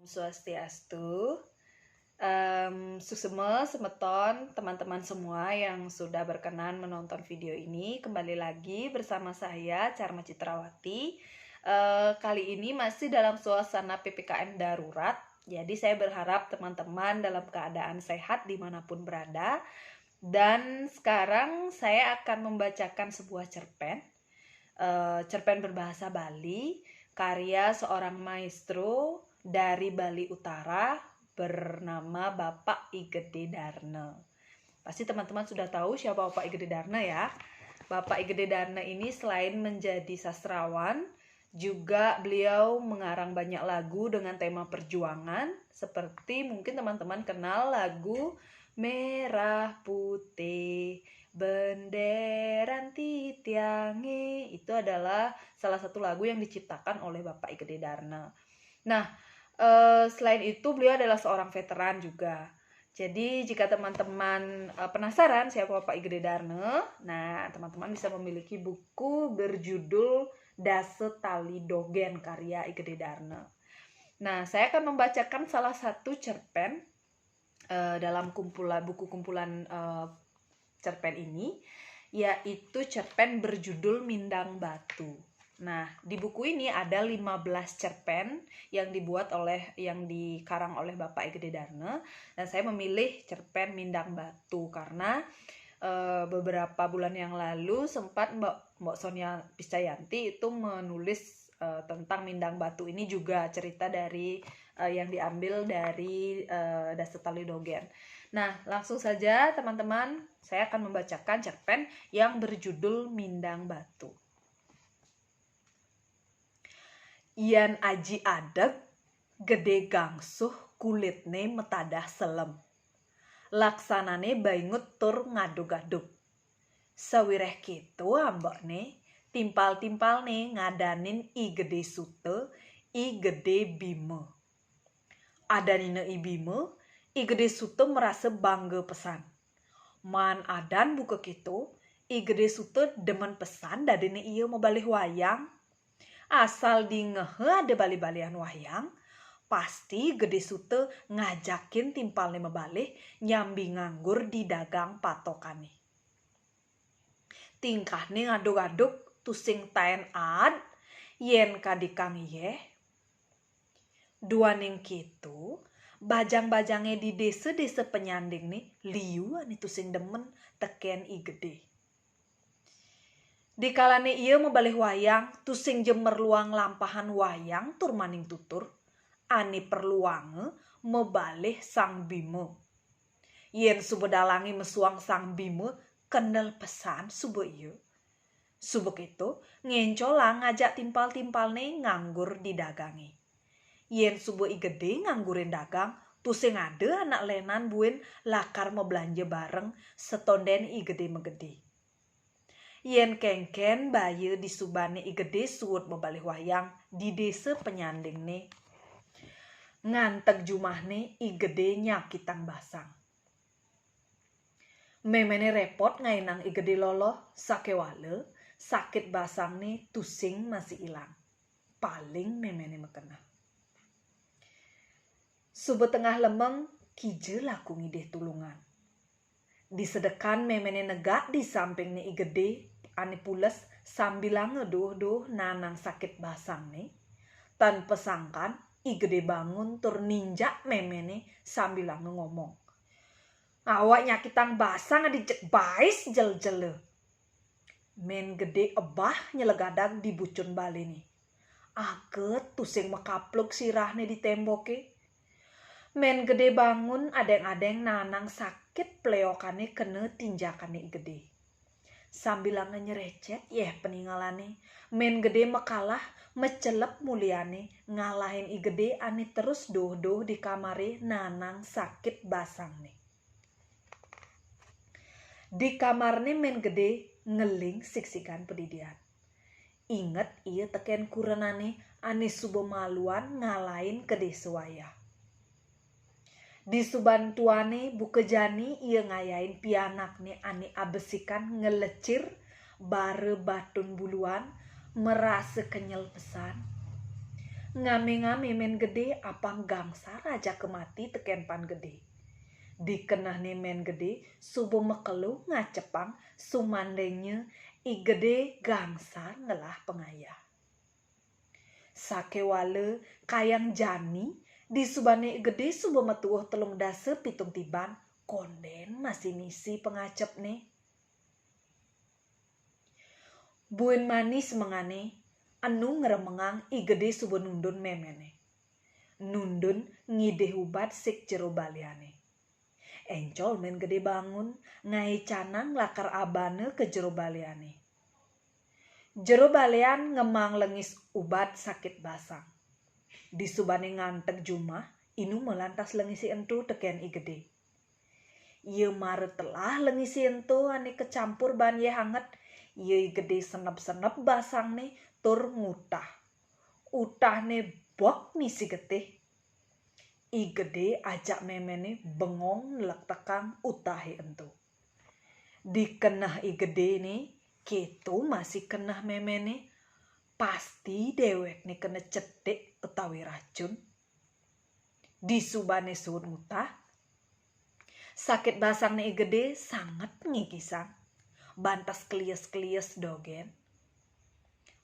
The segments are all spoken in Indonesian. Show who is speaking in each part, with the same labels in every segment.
Speaker 1: Swastiastu, suseme, semeton, teman-teman semua yang sudah berkenan menonton video ini. Kembali lagi bersama saya, Charma Citrawati. Kali ini masih dalam suasana PPKM darurat. Jadi saya berharap teman-teman dalam keadaan sehat dimanapun berada. Dan sekarang saya akan membacakan sebuah cerpen. Cerpen berbahasa Bali, karya seorang maestro dari Bali Utara bernama Bapak I Gede Darna. Pasti teman-teman sudah tahu siapa Bapak I Gede Darna ya. Bapak I Gede Darna ini selain menjadi sastrawan, juga beliau mengarang banyak lagu dengan tema perjuangan. Seperti mungkin teman-teman kenal lagu Merah Putih Benderan Titiange. Itu adalah salah satu lagu yang diciptakan oleh Bapak I Gede Darna. Nah, selain itu beliau adalah seorang veteran juga. Jadi jika teman-teman penasaran siapa Bapak I Gede Darna, nah teman-teman bisa memiliki buku berjudul Dase Tali Dogen karya I Gede Darna. Nah, saya akan membacakan salah satu cerpen dalam buku kumpulan cerpen ini, yaitu cerpen berjudul Mindang Batu. Nah, di buku ini ada 15 cerpen yang dikarang oleh Bapak I Gede Darna, dan saya memilih cerpen Mindang Batu karena beberapa bulan yang lalu sempat Mbak Sonia Piscayanti itu menulis tentang Mindang Batu. Ini juga cerita dari yang diambil dari Dase Tali Dogen. Nah, langsung saja teman-teman, saya akan membacakan cerpen yang berjudul Mindang Batu. Ian aji adeg, gede gangsuh kulitne metadah selem. Laksanane baingut tur ngadug-adug. Sawireh kitu ambekne, timpal-timpalne ngadanin I Gede Sute, I Gede Bima. Adanine I Bima, I Gede Sute merasa bangga pesan. Man adan buka kitu, I Gede Sute demen pesan dadine iya mau balik wayang. Asal di ngehe ada bali-balian wayang, pasti Gede Sute ngajakin timpalnya mebalik nyambi nganggur di dagang patokane. Tingkahne ngaduk-aduk tusing taen ad, yen kadikang yeh. Duaning kitu, bajang-bajangnya di desa-desa penyanding nih, liu ane tusing demen teken I Gede. Di kalane iya mebalih wayang, tusing jemerluang lampahan wayang tur maning tutur, ani perluange mebalih Sang Bima. Yen subedalangi mesuang Sang Bima, kenal pesan sube iya. Subek itu ngencolang ngajak timpal-timpalne nganggur di dagangi. Yen sube I Gede nganggurin dagang, tusing ada anak lenan buin lakar mau belanja bareng setonden I Gede megede. Yen kengken bayi di subane I Gede suwut mebalih wayang di desa penyanding ne. Nganteg jumahne I Gede nyakitang basang. Memene repot ngainang I Gede loloh sakewale, sakit basang ne tusing masih ilang. Paling memene mekena. Sube tengah lemeng kije laku ngideh tulungan. Disedekan memene negak di samping ne I Gede ane pules sambil ngeduh-duh nanang sakit basang nih. Tanpa sangkan I Gede bangun tur ninjak memene sambil ngomong. Awak nyakitang basang dicek bais jel-jele. Men Gede ebah nyelegadag di bucun bali nih. Aget tusing mekapluk sirahne di temboke. Men Gede bangun adeng-adeng nanang sakit pleokane kena tinjakane I Gede. Sambil nyerecet peninggalane, men Gede mekalah mecelep muliane ngalahin I Gede ane terus doh-doh di kamare nanang sakit basang nih. Di kamarne men Gede ngeling siksikan pedidian. Inget iya teken kurenane ane subo maluan ngalahin Gede suwaya. Di subantuane bukejani ia ngayain pianakne ane abesikan ngelecir bare batun buluan merasa kenyel pesan. ngame-ngame men gede apang gangsa raja kemati teken pan gede. Dikenah nih men gede subuh mekelu ngacepang sumandengnya I gede gangsa ngelah pengayah. Sakewale kayang jani di subane I gede subuh metuuh telung dase pitung tiban konden masih misi pengacep nih. Buin manis mengane anu ngeremengang I gede subuh nundun memene. Nundun ngideh ubat sik jero baliane. Encol men gede bangun ngai canang lakar abane ke jero baliane. Jero balean ngemang lengis ubat sakit basang. Di subane ngantek jumah inu melantas lengisi entu teken I gede. Ye mare telah lengisi entu ane kecampur ban ye hangat. Ye I gede senep-senep basang nih tur ngutah. Utah nih bok misi getih. I gede ajak memene bengong nelak tekang utahe entu. Dikenah I gede nih keto masih kenah memene. Pasti dewek nih kena cetek utawi racun. Di subane suut ngutah. Sakit basang nih I gede sangat ngikisan. Bantas klies-klies dogen.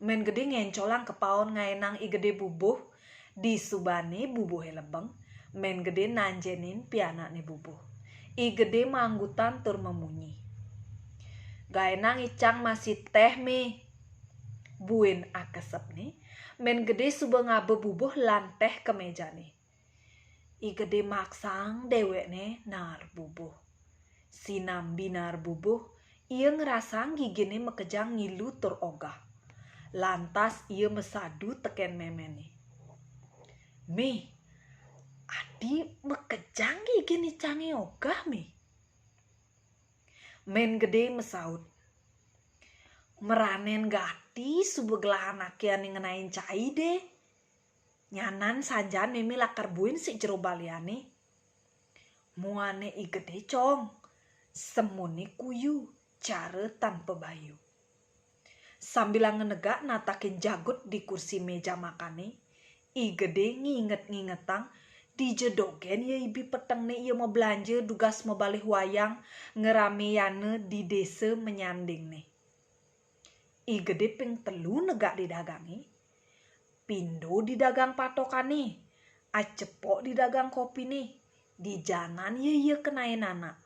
Speaker 1: Men gede ngencolang kepaon ngaenang I gede bubuh. Di subane bubuhe lebeng. Men gede nanjenin pianak nih bubuh. I gede manggutan tur memunyi. Gaenang icang masih teh mi. Buin akesep nih. Men gede subuh ngabe bubuh lanteh ke meja nih. I gede maksang dewek nih nar bubuh. Sinambi nar bubuh. Ia ngerasang gigine mekejang ngilu tur ogah. Lantas ia mesadu teken memene. Mi, adi mekejang gigine cangi ogah mi. Men gede mesaut. Meranen gati subuh gelahan akian ngenain cai deh. Nyanan sanjan mimi lakar buin si jero baliane. Muane I gede cong. Semune kuyu. Cara tanpa bayu. Sambil ngenegak natakin jagut di kursi meja makane. I gede nginget-ngingetang. Di jedogen ya ibi peteng nih ia mau belanja dugas mau balik wayang. Ngerameyane di desa menyanding nih. I gede ping telu negak didagangi. Pindo didagang patokan nih. Acepok didagang kopi nih. Di janan ya kenain anak.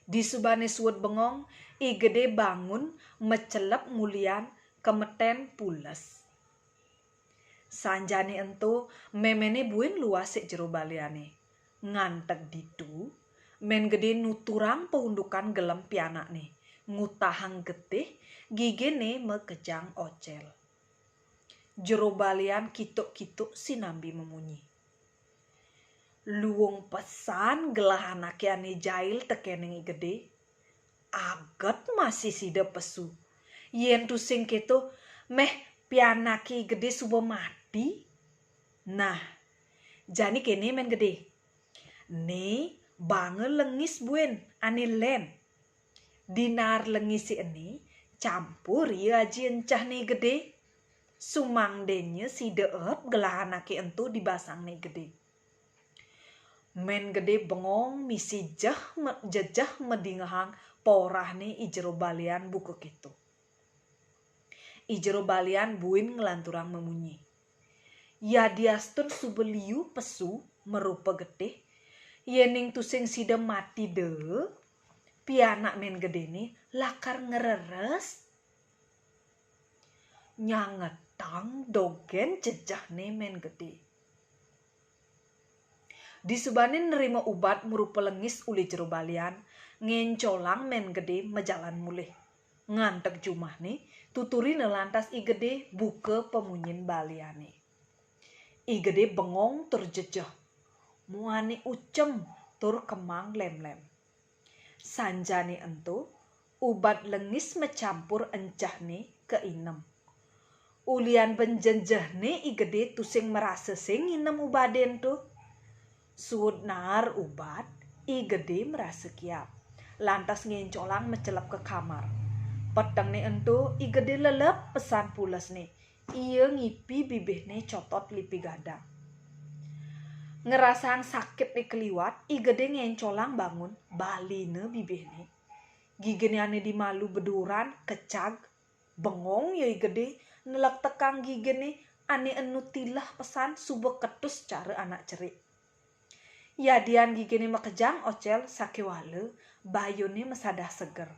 Speaker 1: Di subane suut bengong, I gede bangun mecelep mulian kemeten pules. Sanjane entu memene buin luas sik jero baliane. Ngantek ditu, men gede nuturang peundukan gelem pianak nih. Ngutahang getih, gigene mekejang ocel. Jero balian kituk-kituk sinambi memunyi. Luwung pesan gelahan akiane jail tekeneng I gede. Aget masih sida pesu. Yen tusing keto meh pianaki gede subuh mati. Nah, jani kene men gede. Nih bange lengis buen ani len. Dinar lengisi ini campur ya aji encah nih gede. Sumang denye sida ep gelahan aki entu dibasang nih gede. Men gede bengong misi jejah medingahang porah nih I jero balian buku kitu. I jero balian buin ngelanturang memunyi. Ya diastun subeliu pesu merupa getih. Yening tusing sida mati de. Pianak men gede nih lakar ngereres. Nyangetang dogen jejah nih men gede. Di subane nerima ubat merupa lengis uli jero balian. Ngencolang men gede mejalan mulih. Ngantek jumah nih tuturi nelantas I gede buka pemunyin baliane. I gede bengong tur jejeh. Muane ucem tur kemang lem-lem. Sanjane entu ubat lengis mecampur encah nih ke inem. Ulian benjenjeh nih I gede tusing merasa sing inem ubaden tuh. Suut nar ubat, I gede merasa kiap. Lantas ngencolang mecelap ke kamar. Peteng nih entu I gede lelep pesan pules nih. Iya ngipi bibihne cotot lipi gadang. Ngerasaan sakit di keliwat, i gede ngencolang bangun, baline bibihne. Gigene ane di malu beduran, kecag, bengong ya i gede, nelak tekang gigene ane enu tilah pesan subuh ketus cara anak cerik. Ya dian gigene makejang ocel sakewale, bayone mesadah seger,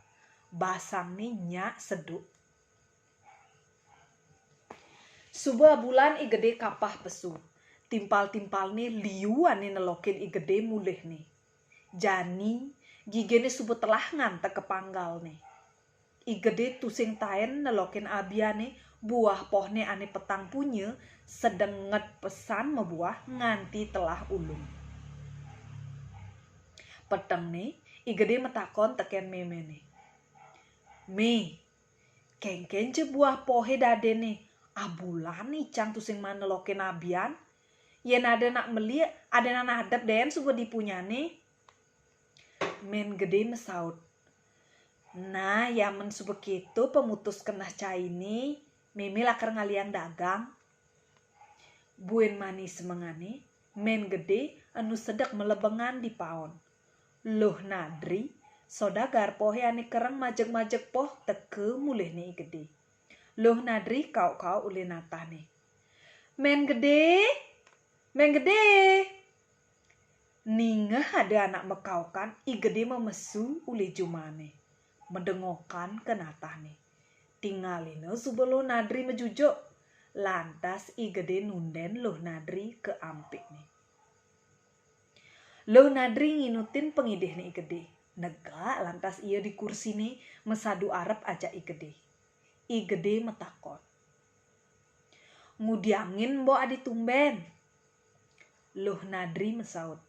Speaker 1: basangnya nyak seduk. Subuh bulan i gede kapah pesu. Timpal-timpal nih liu ane nelokin i gede mulih nih. Jani gigene subuh telah ngantek ke panggal nih. I gede tusing taen nelokin abiane buah pohne ane petang punya sedenget pesan mebuah nganti telah ulung. Peteng nih i gede metakon teken meme nih. Me, kengken je buah pohe dade nih. Abulan icang tusing manelokin abian. Yen ada nak meli, ada nak nadep den subuh dipunyane. Men gede mesaut. Nah, yamen subuh gitu pemutus kenah cai ini, meme lakar ngaliang dagang. Buen manis semengane, men gede anu sedek melebengan di paon. Loh nadri, sodagar pohe ane kereng majek-majek poh teke mulih nih gede. Loh nadri kau ule natane. Men gede, ningeh ada anak mekaukan i gede memesu uli jumane. Mendengokan ke natane. Tinggalino subuh loh nadri mejujuk. Lantas i gede nunden loh nadri ke ampik nih. Loh nadri nginutin pengidih nih i gede. Nega lantas ia di kursi nih mesadu arep aja i gede. I gede metakon. Ngudiangin mbok adi tumben. Loh nadri mesaut.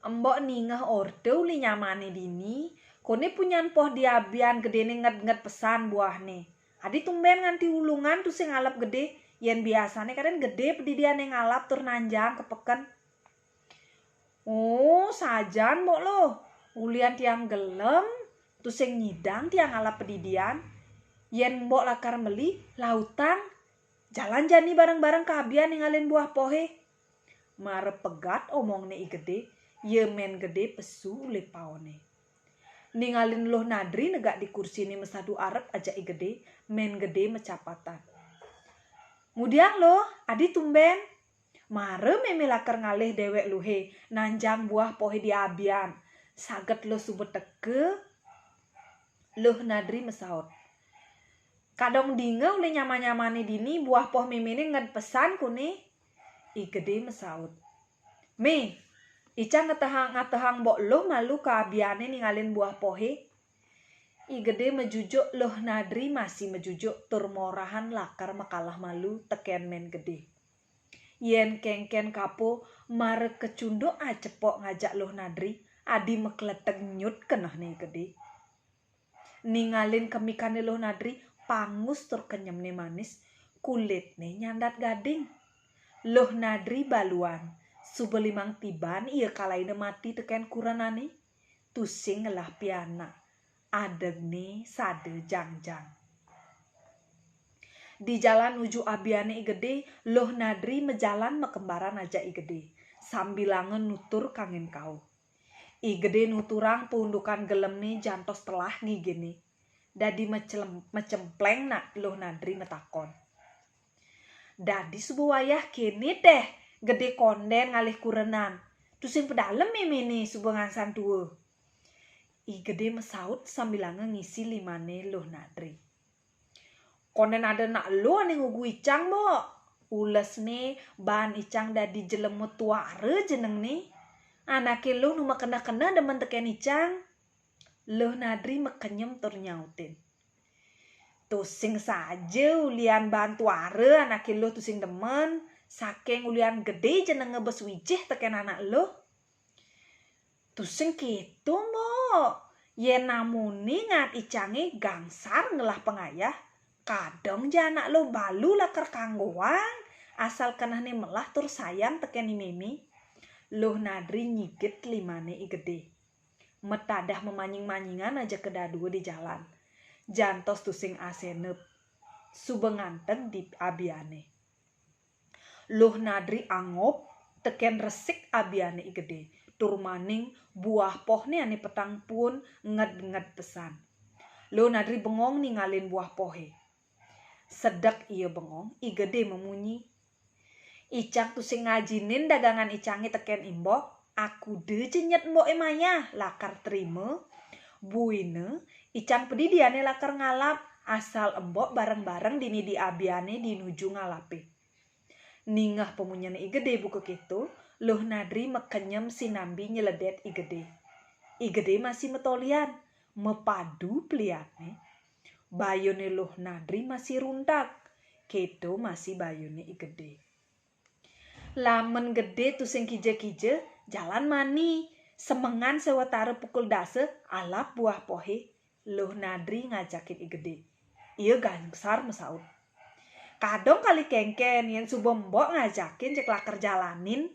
Speaker 1: Mbok ningeh orde uli nyamane dini. Kone punyan poh diabian gede nih nget pesan buah nih. Adi tumben nganti ulungan tuh sing ngalap gede. Yen biasane kadang gede pedidian yang ngalap tur nanjang kepeken. Oh sajan mbok loh. Ulian tiang gelem. Tuh sing nyidang tiang ngalap pedidian. Yen mbok lakar meli lautang. Jalan jani bareng-bareng kabian ninggalin buah pohe. Mare pegat omong nih i gede. Ye men gede pesu ule paone. Ninggalin loh nadri negak di kursi ini mesadu arep aja i gede. Men gede mecapatan. Mudiang loh adi tumben. Mare meme lakar ngalih dewek luhe. Nanjang buah pohe di abian. Saget lo subuh teke. Loh nadri mesaut. Kadang dinge ule nyaman-nyamane dini buah poh meme ini nged pesan kune. I gede mesaut. Me, icang ngatehang mbok loh malu keabiane ninggalin buah pohe. I gede mejujuk loh nadri masih mejujuk tur morahan lakar makalah malu teken men gede. Yen kengken kapo mare kecunduk acepok ngajak loh nadri adi mekleteg nyut kenah nih gede. Ninggalin kemikane loh nadri pangus tur kenyem nih manis kulit nih nyandat gading. Loh nadri baluan subelimang tiban ia kalaina mati teken kuranane tusing ngelah piana adeg nih sade jangjang. Di jalan nuju abiane i gede loh nadri mejalan mekembaran aja i gede sambilangen nutur kangen kau. I gede nuturang pundukan gelem nih jantos telah ngigene. Dadi mecempleng nak loh nadri metakon. Dadi subuh wayah kini teh gede konden ngalih kurenan. Tusing pedalem meme subuh ngansan tua. I gede mesaut sambil ngisi limane loh nadri. Konden ada nak lo ane ngugu icang bo. Ules nih bahan icang dadi jelemut tuare jeneng nih. Anake lo numa kena-kena demen teken icang. Loh nadri mekenyem tur nyautin. Tusing saja ulian bahan tuare anake lo tusing demen. Saking ulian gede jeneng ngebes wijih teken anak lo. Tusing gitu mbok. Yen namuni ngat icange gangsar ngelah pengayah. Kadang anak lo balu lakar kanggoang. Asal kenahne melah tur sayang teken ni meme. Loh nadri nyigit limane i gede. Metadah memanying-manyingan aja kedadua di jalan. Jantos tusing asenep. subenganteng di abiane. Luh Nadri angop teken resik abiane igede. Tur maning buah pohne ane petang pun nged-nged pesan. Luh Nadri bengong ningalin buah pohe. Sedek iya bengong, igede memunyi. Icang tu sing ngajinin dagangan icangi teken imbo, aku de cenyet mbok emaya lakar terima. Buine, icang pedidiane lakar ngalap, asal embok bareng-bareng dini di abiane dinuju ngalape. Ningah pemunyane igede buku kitu, Luh Nadri mekenyem sinambi nyeledet igede. Igede masih metolian, mepadu peliane. Bayone Luh Nadri masih runtak, kedo masih bayone igede. Lamen gede tu sing kije-kije, jalan mani. Semengan sewetara pukul dase, alap buah pohe. Luh Nadri ngajakin igede. Iya gansar mesaut. Kadang kali kengken yang subembok ngajakin cek laker jalanin.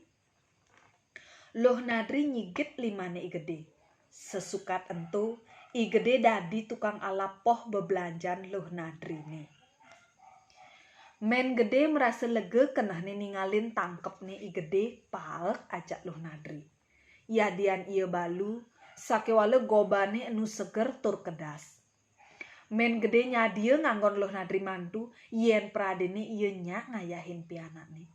Speaker 1: Luh Nadri nyigit limane igede. Sesukat entu, igede dadi tukang alap poh bebelanjan Luh Nadri nih. Men gede merasa lega kenah nih ningalin tangkep nih igede palek ajak Luh Nadri. Yadian iya balu, sakewale gobane enu seger tur kedas. Men gede nyadia nganggon Luh Nadri mantu, yen pradene iya nyak ngayahin pianane.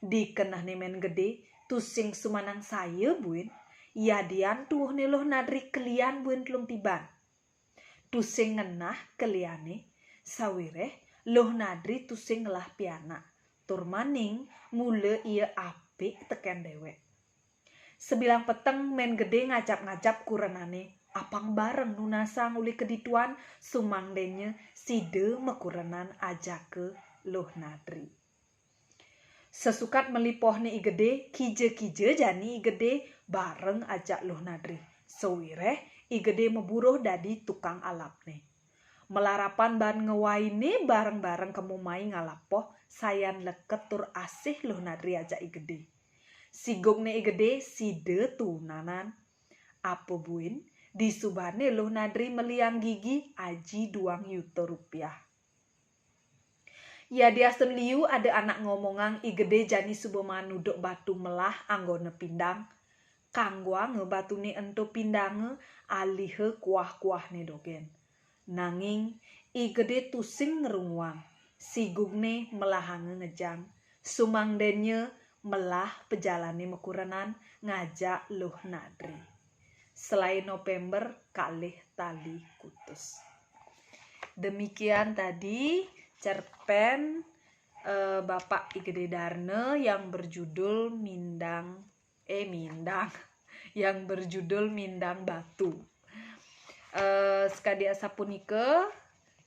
Speaker 1: Dikenah nih men gede, tusing sumanang saya buin, yadian tuh nih Luh Nadri kelian buin telung tiban. Tusing ngenah keliane, sawireh Luh Nadri tusing ngelah piana. Tur maning mule iya apik teken dewek. Sebilang peteng men gede ngajap-ngajap kurenane. Apang bareng nunasa nguli kedituan sumangdenye side mekurenan ajak ke Luh Nadri. Sesukat melipohne igede, kije-kije jani igede bareng ajak Luh Nadri. Sewireh igede meburuh dadi tukang alapne. Melarapan ban ngewaine bareng-bareng kemumai ngalapoh sayan leket tur asih Luh Nadri ajak igede. Sigogne igede side tunanan. Apa buin? Disubane Luh Nadri meliang gigi aji 2 juta rupiah. Ya diasen liu ada anak ngomongang igede jani suboman nuduk batu melah anggone pindang. Kangwa ngebatune ento pindange alihe kuah-kuahne dogen. Nanging igede tusing ngerunguang. Sigungne melahange ngejang. Sumangdenye melah pejalane mekurenan ngajak Luh Nadri. Selain November kalih tali kutus. Demikian tadi cerpen Bapak Igede Darne yang berjudul Mindang yang berjudul Mindang Batu. Sekadi asapunike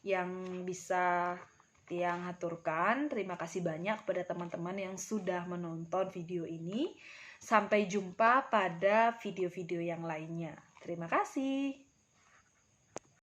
Speaker 1: yang bisa tiang haturkan. Terima kasih banyak kepada teman-teman yang sudah menonton video ini. Sampai jumpa pada video-video yang lainnya. Terima kasih.